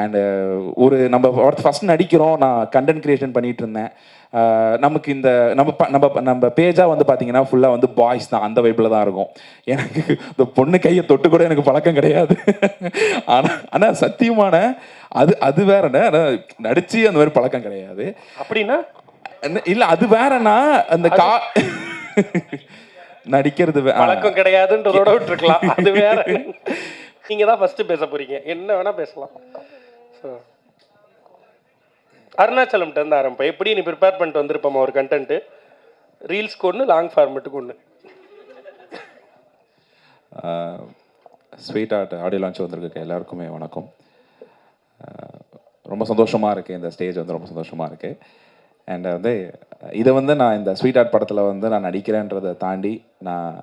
And ஒரு நம்ம first நடிக்கிறோம், நான் கண்டென்ட் கிரியேஷன் பண்ணிட்டு இருந்தேன். நமக்கு இந்த நம்ம பேஜாக வந்து பார்த்தீங்கன்னா ஃபுல்லாக வந்து பாய்ஸ் தான், அந்த வைப்பில் தான் இருக்கும். எனக்கு இந்த பொண்ணு கையை தொட்டு கூட எனக்கு பழக்கம் கிடையாது. ஆனால் சத்தியமான அது வேறண்ணே. ஆனால் நடிச்சு அந்த மாதிரி பழக்கம் கிடையாது. அப்படின்னா இல்லை, அது வேறண்ணா. அந்த நடிக்கிறது பழக்கம் கிடையாதுன்றதோட விட்டுருக்கலாம். அது வேற. நீங்க தான் ஃபர்ஸ்ட் பேச போறீங்க, என்ன வேணா பேசலாம். அருணாச்சலம்கிட்ட இருந்து ஆரம்பம். எப்படி நீ ப்ரிப்பேர் பண்ணிட்டு வந்திருப்போம் ஒரு கண்டென்ட், ரீல்ஸ்க்கு ஒன்று, லாங் ஃபார்மெட்டுக்கு ஒன்று. ஸ்வீட் ஆர்ட் ஆடியோ லான்ச் வந்திருக்கு. எல்லாருக்குமே வணக்கம். ரொம்ப சந்தோஷமாக இருக்குது, இந்த ஸ்டேஜ் வந்து ரொம்ப சந்தோஷமாக இருக்குது. அண்ட் வந்து இதை வந்து நான் இந்த ஸ்வீட் ஆர்ட் படத்தில் வந்து நான் நடிக்கிறேன்றதை தாண்டி நான்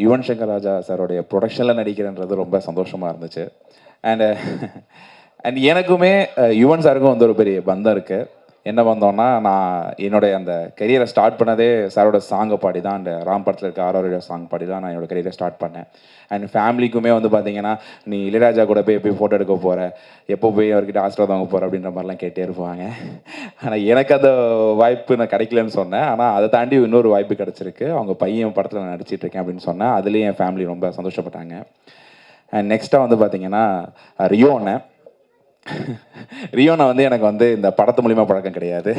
யுவன் சங்கர் ராஜா சாரோடைய ப்ரொடக்ஷனில் நடிக்கிறேன்றது ரொம்ப சந்தோஷமாக இருந்துச்சு. அண்ட் எனக்குமே யுவன் சாருக்கும் வந்து ஒரு பெரிய பந்தம் இருக்குது. என்ன பந்தம்னா, நான் என்னுடைய அந்த கெரியரை ஸ்டார்ட் பண்ணதே சாரோட சாங்கை பாடி தான், அந்த ராம் படத்தில் இருக்க ஆரோட சாங் பாடி தான் நான் என்னோடய கெரியரை ஸ்டார்ட் பண்ணேன். அண்ட் ஃபேமிலிக்குமே வந்து பார்த்தீங்கன்னா, நீ இளையராஜா கூட போய் ஃபோட்டோ எடுக்க போகிற, எப்போ போய் அவர்கிட்ட ஆசிரியர் வாங்க போகிற அப்படின்ற மாதிரிலாம் கேட்டே இருப்பாங்க. ஆனால் எனக்கு அந்த வாய்ப்பு நான் கிடைக்கலன்னு சொன்னேன். ஆனால் அதை தாண்டி இன்னொரு வாய்ப்பு கிடச்சிருக்கு. அவங்க பையன் படத்தில் நான் நடிச்சிட்ருக்கேன் அப்படின்னு சொன்னேன். அதுலேயும் என் ஃபேமிலி ரொம்ப சந்தோஷப்பட்டாங்க. அண்ட் நெக்ஸ்ட்டாக வந்து பார்த்தீங்கன்னா ரியோ அண்ணன். ரியோனா வந்து எனக்கு வந்து இந்த படத்து மூலிமா பழக்கம் கிடையாது.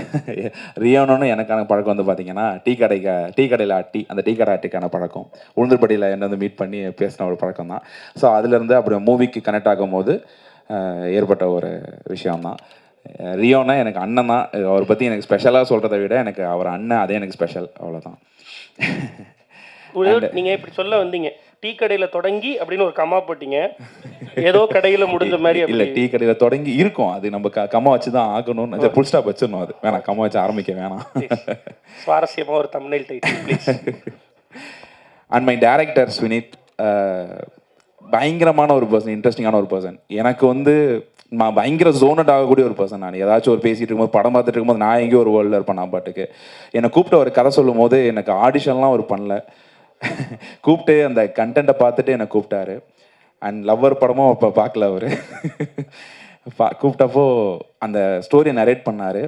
ரியோனு எனக்கான பழக்கம் வந்து பார்த்தீங்கன்னா டீ கடையில் அந்த டீ கடை ஆட்டிக்கான பழக்கம். உளுந்தூர்பட்டியில் என்ன வந்து மீட் பண்ணி பேசின ஒரு பழக்கம் தான். ஸோ அதுலேருந்து அப்புறம் மூவிக்கு கனெக்ட் ஆகும் போது ஏற்பட்ட ஒரு விஷயம்தான். ரியோனா எனக்கு அண்ணன் தான். அவரை பற்றி எனக்கு ஸ்பெஷலாக சொல்கிறத விட எனக்கு அவர் அண்ணன், அதே எனக்கு ஸ்பெஷல், அவ்வளோதான். நீங்கள் இப்படி சொல்ல வந்தீங்க, டீ கடையில் தொடங்கி அப்படின்னு ஒரு கம்மா போட்டீங்க, ஏதோ கடையில் முடிஞ்ச மாதிரி. இல்லை, டீ கடையில் தொடங்கி இருக்கும், அது நம்ம கம்மா வச்சு தான் ஆகணும்னு புல் ஸ்டாப் வச்சிடணும். அது வேணாம், கம்மா வச்சு ஆரம்பிக்க வேணாம். சுவாரஸ்யமாக ஒரு thumbnail title please. And my director Swinith பயங்கரமான ஒரு பர்சன், இன்ட்ரெஸ்டிங்கான ஒரு பர்சன். எனக்கு வந்து நான் பயங்கர ஜோனட் ஆகக்கூடிய ஒரு பர்சன். நான் ஏதாச்சும் ஒரு பேசிகிட்டு இருக்கும்போது, படம் பார்த்துட்டு இருக்கும்போது நான் எங்கேயும் ஒரு வேர்ல்டில் இருப்பேன். நான் பாட்டுக்கு என்னை கூப்பிட்டு ஒரு கதை சொல்லும் போது எனக்கு ஆடிஷன்லாம் அவர் பண்ணல, கூப்பிட்டு அந்த கண்டென்ட்டை பார்த்துட்டு என்னை கூப்பிட்டாரு. அண்ட் லவ்வர் படமும் அப்போ பார்க்கல அவர். கூப்பிட்டப்போ அந்த ஸ்டோரியை நரேட் பண்ணார்.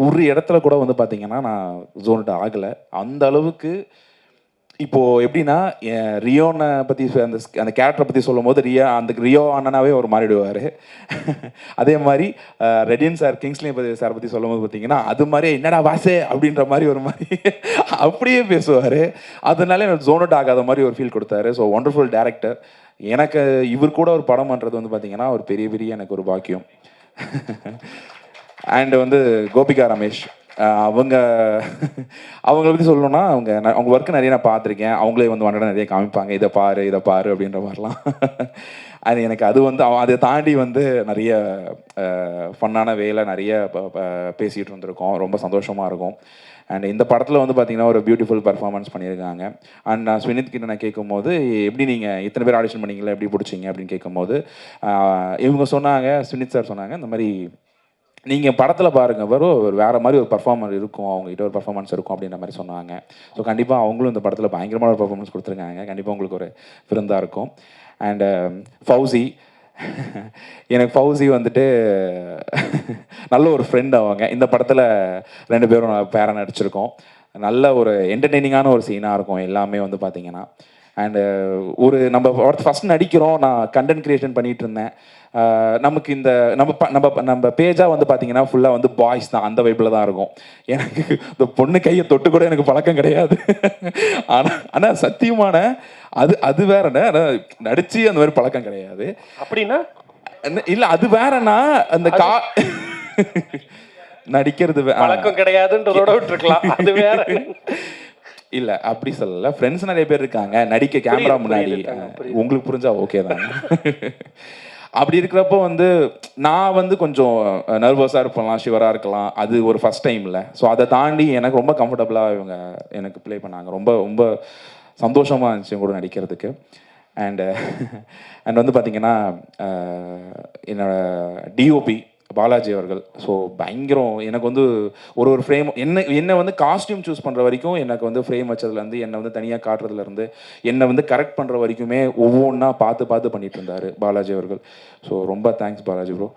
ஒரு இடத்துல கூட வந்து பார்த்தீங்கன்னா நான் ஜோனட் ஆகலை. அந்த அளவுக்கு இப்போது எப்படின்னா, ரியோனை பற்றி அந்த கேரக்டரை பற்றி சொல்லும் போது ரியோ அண்ணனாவே அவர் மாறிடுவார். அதே மாதிரி ரெடியன் சார், கிங்ஸ்லி சாரை பற்றி சொல்லும் போது பார்த்தீங்கன்னா அது மாதிரி என்னடா வாசே அப்படின்ற மாதிரி ஒரு மாதிரி அப்படியே பேசுவார். அதனால எனக்கு ஜோனட் ஆகாத மாதிரி ஒரு ஃபீல் கொடுத்தாரு. So wonderful director. எனக்கு இவர் கூட ஒரு படம் பண்ணுறது வந்து பார்த்தீங்கன்னா ஒரு பெரிய எனக்கு ஒரு பாக்கியம். அண்ட் வந்து கோபிகா ரமேஷ், அவங்கள பற்றி சொல்லணும்னா அவங்க ஒர்க்கு நிறைய நான் பார்த்துருக்கேன். அவங்களே வந்து வந்துட்டு நிறைய காமிப்பாங்க, இதை பாரு அப்படின்ற மாதிரிலாம். அது எனக்கு அது வந்து அதை தாண்டி வந்து நிறைய ஃபன்னான வேலை நிறைய பேசிகிட்டு இருந்திருக்கோம். ரொம்ப சந்தோஷமாக இருக்கும். அண்ட் இந்த படத்தில் வந்து பார்த்திங்கன்னா ஒரு பியூட்டிஃபுல் பர்ஃபார்மன்ஸ் பண்ணியிருக்காங்க. அண்ட் நான் ஸ்வினித் கிட்ட நான் கேட்கும்போது, எப்படி நீங்கள் இத்தனை பேர் ஆடிஷன் பண்ணிங்களா, எப்படி பிடிச்சிங்க அப்படின்னு கேட்கும்போது இவங்க சொன்னாங்க, ஸ்வினித் சார் சொன்னாங்க, இந்த மாதிரி நீங்கள் படத்தில் பாருங்கள் ஒரு வேறு மாதிரி ஒரு பர்ஃபார்மர் இருக்கும், அவங்ககிட்ட ஒரு பர்ஃபார்மன்ஸ் இருக்கும் அப்படின்ற மாதிரி சொன்னாங்க. ஸோ கண்டிப்பாக அவங்களும் இந்த படத்தில் பயங்கரமான ஒரு பர்ஃபார்மன்ஸ் கொடுத்துருக்காங்க. கண்டிப்பாக உங்களுக்கு ஒரு விருந்தாக இருக்கும். அண்ட் ஃபௌசி, எனக்கு ஃபௌசி வந்துட்டு நல்ல ஒரு ஃப்ரெண்ட். அவங்க இந்த படத்தில் 2 பேரும் பேராக நடிச்சிருக்கோம். நல்ல ஒரு என்டர்டெய்னிங்கான ஒரு சீனாக இருக்கும் எல்லாமே வந்து பார்த்தீங்கன்னா. அண்டு ஒரு நம்ம ஃபஸ்ட் நடிக்கிறோம், நான் கண்டென்ட் கிரியேஷன் பண்ணிகிட்டு இருந்தேன். நமக்கு இந்த நம்ம பேஜாக வந்து பார்த்தீங்கன்னா ஃபுல்லாக வந்து பாய்ஸ் தான், அந்த வைப்பில் தான் இருக்கும். எனக்கு இந்த பொண்ணு கையை தொட்டு கூட எனக்கு பழக்கம் கிடையாது. ஆனால் சத்தியமான அது வேறண்ணே. ஆனால் நடிச்சு அந்த மாதிரி பழக்கம் கிடையாது. அப்படின்னா இல்லை, அது வேறண்ணா. அந்த நடிக்கிறது பழக்கம் கிடையாதுன்றதோட விட்டுருக்கலாம். அது வேற. இல்லை, அப்படி சொல்லலை. ஃப்ரெண்ட்ஸ் நிறைய பேர் இருக்காங்க நடிக்க கேமரா முன்னாடி. உங்களுக்கு புரிஞ்சா ஓகே தான். அப்படி இருக்கிறப்போ வந்து நான் வந்து கொஞ்சம் நர்வஸாக இருப்பலாம், ஷிவராக இருக்கலாம். அது ஒரு ஃபஸ்ட் டைமில். ஸோ அதை தாண்டி எனக்கு ரொம்ப கம்ஃபர்டபுளாக இவங்க எனக்கு ப்ளே பண்ணாங்க. ரொம்ப ரொம்ப சந்தோஷமாக இருந்துச்சு கூட நடிக்கிறதுக்கு. அண்ட் வந்து பார்த்திங்கன்னா என்னோடய டிஓபி பாலாஜி அவர்கள். ஸோ பயங்கரம் எனக்கு வந்து ஒரு ஃப்ரேம் என்னை வந்து காஸ்டியூம் சூஸ் பண்ணுற வரைக்கும் எனக்கு வந்து ஃப்ரேம் வச்சதுலேருந்து என்னை வந்து தனியாக காட்டுறதுலேருந்து என்னை வந்து கரெக்ட் பண்ணுற வரைக்குமே ஒவ்வொன்றா பார்த்து பண்ணிட்டு இருந்தார் பாலாஜி அவர்கள். ஸோ ரொம்ப தேங்க்ஸ் பாலாஜி ப்ரோ.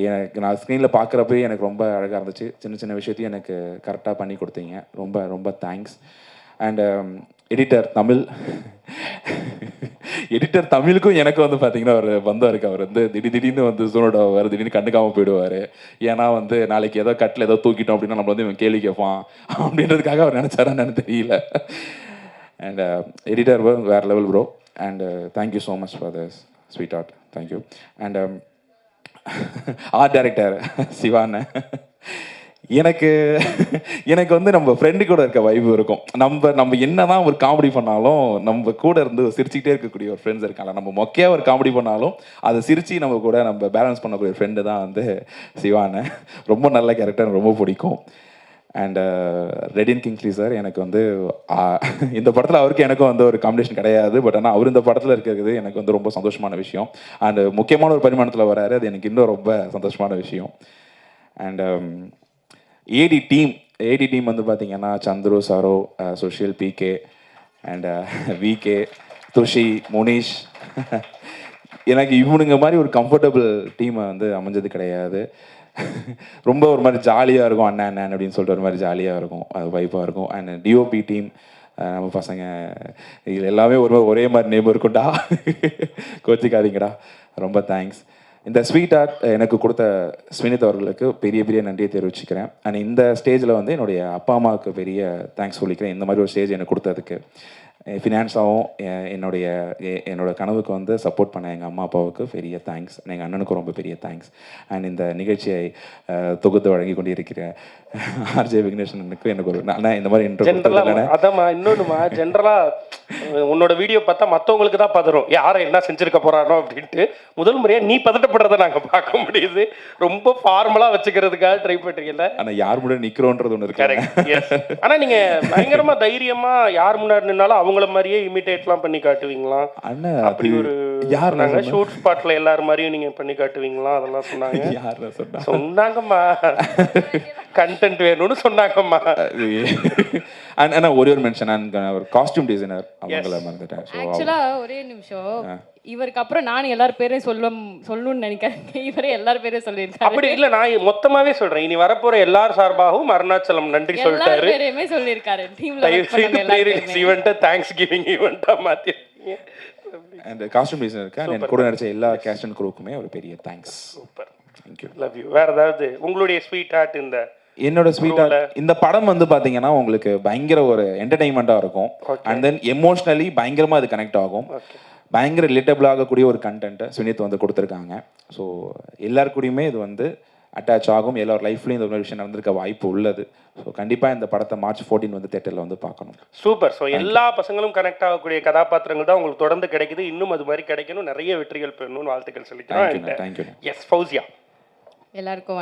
எனக்கு நான் ஸ்க்ரீனில் பார்க்குறப்பே எனக்கு ரொம்ப அழகாக இருந்துச்சு. சின்ன சின்ன விஷயத்தையும் எனக்கு கரெக்டாக பண்ணி கொடுத்தீங்க. ரொம்ப ரொம்ப thanks. And editor Tamil editor தமிழுக்கும் எனக்கு வந்து பார்த்தீங்கன்னா ஒரு பந்தம் இருக்குது. அவர் வந்து திடீர்னு வந்து சூனோட வர திடீர்னு கண்டுக்காமல் போயிடுவார். ஏன்னா வந்து நாளைக்கு ஏதோ கட்டில் ஏதோ தூக்கிட்டோம் அப்படின்னா நம்ம வந்து இவன் கேள்வி கேட்பான் அப்படின்றதுக்காக அவர் நினச்சாரான்னு எனக்கு தெரியல. அண்ட் எடிட்டர் வேறு level bro. And thank you so much for this sweet heart. Thank you. And art director சிவான்னு எனக்கு வந்து நம்ம ஃப்ரெண்டு கூட இருக்க வைப்பு இருக்கும். நம்ம என்னதான் ஒரு காமெடி பண்ணாலும் நம்ம கூட இருந்து சிரிச்சுக்கிட்டே இருக்கக்கூடிய ஒரு ஃப்ரெண்ட்ஸ் இருக்காங்க. நம்ம மொக்கையாக ஒரு காமெடி பண்ணாலும் அதை சிரித்து நம்ம கூட நம்ம பேலன்ஸ் பண்ணக்கூடிய ஃப்ரெண்டு தான் வந்து சிவான்னு. ரொம்ப நல்ல கேரக்டர், ரொம்ப பிடிக்கும். அண்ட் ரெடின் கிங்ஸ்லி சார் எனக்கு வந்து இந்த படத்தில் அவருக்கு எனக்கும் வந்து ஒரு காம்பினேஷன் கிடையாது. பட் ஆனால் அவர் இந்த படத்தில் இருக்கிறது எனக்கு வந்து ரொம்ப சந்தோஷமான விஷயம். அண்ட் முக்கியமான ஒரு பரிமாணத்தில் வராரு, அது எனக்கு இன்னும் ரொம்ப சந்தோஷமான விஷயம். அண்ட் ஏடி டீம் வந்து பார்த்தீங்கன்னா சந்துரு சாரோ, Sushil, PK and VK, Thushi, Munish. எனக்கு இவனுங்க மாதிரி ஒரு கம்ஃபர்டபுள் டீமை வந்து அமைஞ்சது கிடையாது. ரொம்ப ஒரு மாதிரி ஜாலியாக இருக்கும். அண்ணன் அப்படின்னு சொல்லிட்டு ஒரு மாதிரி ஜாலியாக இருக்கும், அது வைப்பாக இருக்கும். அண்ட் டிஓபி டீம் நம்ம பசங்க இது எல்லாமே ஒரே மாதிரி நேம் இருக்கும்டா, கோச்சிக்காதீங்கடா. ரொம்ப தேங்க்ஸ். இந்த ஸ்வீட் ஆர்ட் எனக்கு கொடுத்த ஸ்வினித் அவர்களுக்கு பெரிய நன்றியை தெரிவிச்சுக்கிறேன். அண்ட் இந்த ஸ்டேஜில் வந்து என்னுடைய அப்பா அம்மாவுக்கு பெரிய தேங்க்ஸ் சொல்லிக்கிறேன். இந்த மாதிரி ஒரு ஸ்டேஜ் எனக்கு கொடுத்ததுக்கு. ஃபினான்ஸாகவும் என்னோட கனவுக்கு வந்து சப்போர்ட் பண்ண எங்கள் அம்மா அப்பாவுக்கு பெரிய தேங்க்ஸ். எங்கள் அண்ணனுக்கும் ரொம்ப பெரிய தேங்க்ஸ். அண்ட் இந்த நிகழ்ச்சியை தொகுத்து வழங்கி கொண்டிருக்கிற ஆர்ஜே விக்னேஷனுக்கு எனக்கு ஒரு நான் இந்த மாதிரி இன்னொன்னுமா ஜென்ரலாக உன்னோட வீடியோ பார்த்தா மற்றவங்களுக்கு தான் பதறும், யாரை என்ன செஞ்சுருக்க போகிறாரோ அப்படின்ட்டு. முதல் முறையாக நீ பதட்டப்படுறதை நாங்கள் பார்க்க முடியுது. ரொம்ப ஃபார்மலாக வச்சுக்கிறதுக்காக ட்ரை பண்ணுறீங்கல்ல. ஆனால் யார் முன்னாடி நிற்கிறோன்றது ஒன்று இருக்கு. கரெக்ட். ஆனால் நீங்கள் பயங்கரமாக தைரியமாக யார் முன்னாடி நின்னாலும் அவங்கள மாதிரியே இமிட்டேட்லாம் பண்ணி காட்டுவீங்களா? அண்ணா அப்படி ஒரு யார் நாங்கள் ஷூட் ஸ்பாட்டில் எல்லாரும் மாதிரியும் நீங்கள் பண்ணி காட்டுவீங்களா? அதெல்லாம் சொன்னாங்க. யார் சொன்னாங்கம்மா, கண்டென்ட் வேணும்னு சொன்னாங்கம்மா. ஆக்சுவலா ஒரே ஒரு மென்ஷன், ஒரு காஸ்டியூம் டிசைனர் அவங்கள மறந்துட்டேன். ஆக்சுவலா ஒரே நிமிஷம், இவருக்கு அப்புறம் நானும் எல்லார் பேரையும் சொல்லணும்னு நினைக்கிறேன். இவரே எல்லார் பேரையும் சொல்லியிருக்காரு. அப்படி இல்ல, நான் மொத்தமாவே சொல்றேன். இனி வரப்போற எல்லார் சார்பாகவும் அருணாச்சலம் நன்றி சொல்லிட்டாரு. எல்லார் பேரையுமே சொல்லியிருக்காரு. டீம்ல ஈவென்ட் தேங்க்ஸ் கிவிங் ஈவென்ட்டா மாத்திருக்கீங்க. அண்ட் காஸ்டியூம் டிசைனருக்கு அண்ட் கூட நடிச்ச எல்லா கேஸ்ட் அண்ட் குரூக்குமே ஒரு பெரிய thanks. Super, thank you. Love you. வேற ஏதாவது உங்களுடைய ஸ்வீட் ஆர்ட்? என்னோட ஸ்வீட் ஆர்ட் இந்த படம் வந்து பாத்தீங்கன்னா உங்களுக்கு பயங்கர ஒரு என்டர்டைன்மெண்டா இருக்கும். அண்ட் தென் எமோஷனலி பயங்கரமா அது கனெக்ட் ஆகும். பயங்கர ரிலேட்டபிள் ஆகக்கூடிய ஒரு கண்டென்ட்டை சுனித் வந்து கொடுத்துருக்காங்க. ஸோ எல்லாருக்கூடையுமே இது வந்து அட்டாச் ஆகும். எல்லார் லைஃப்லையும் இந்த ஒரு விஷயம் நடந்திருக்க வாய்ப்பு உள்ளது. ஸோ கண்டிப்பாக இந்த படத்தை March 14 வந்து தேட்டரில் வந்து பார்க்கணும். சூப்பர். ஸோ எல்லா பசங்களும் கனெக்ட் ஆகக்கூடிய கதாபாத்திரங்கள் தான் உங்களுக்கு தொடர்ந்து கிடைக்குது. இன்னும் அது மாதிரி கிடைக்கணும், நிறைய வெற்றிகள் பெறணும்னு வாழ்த்துக்கள் சொல்லிக்கிறேன். தேங்க்யூ. எஸ், ஃபௌசியா. எல்லாருக்கும்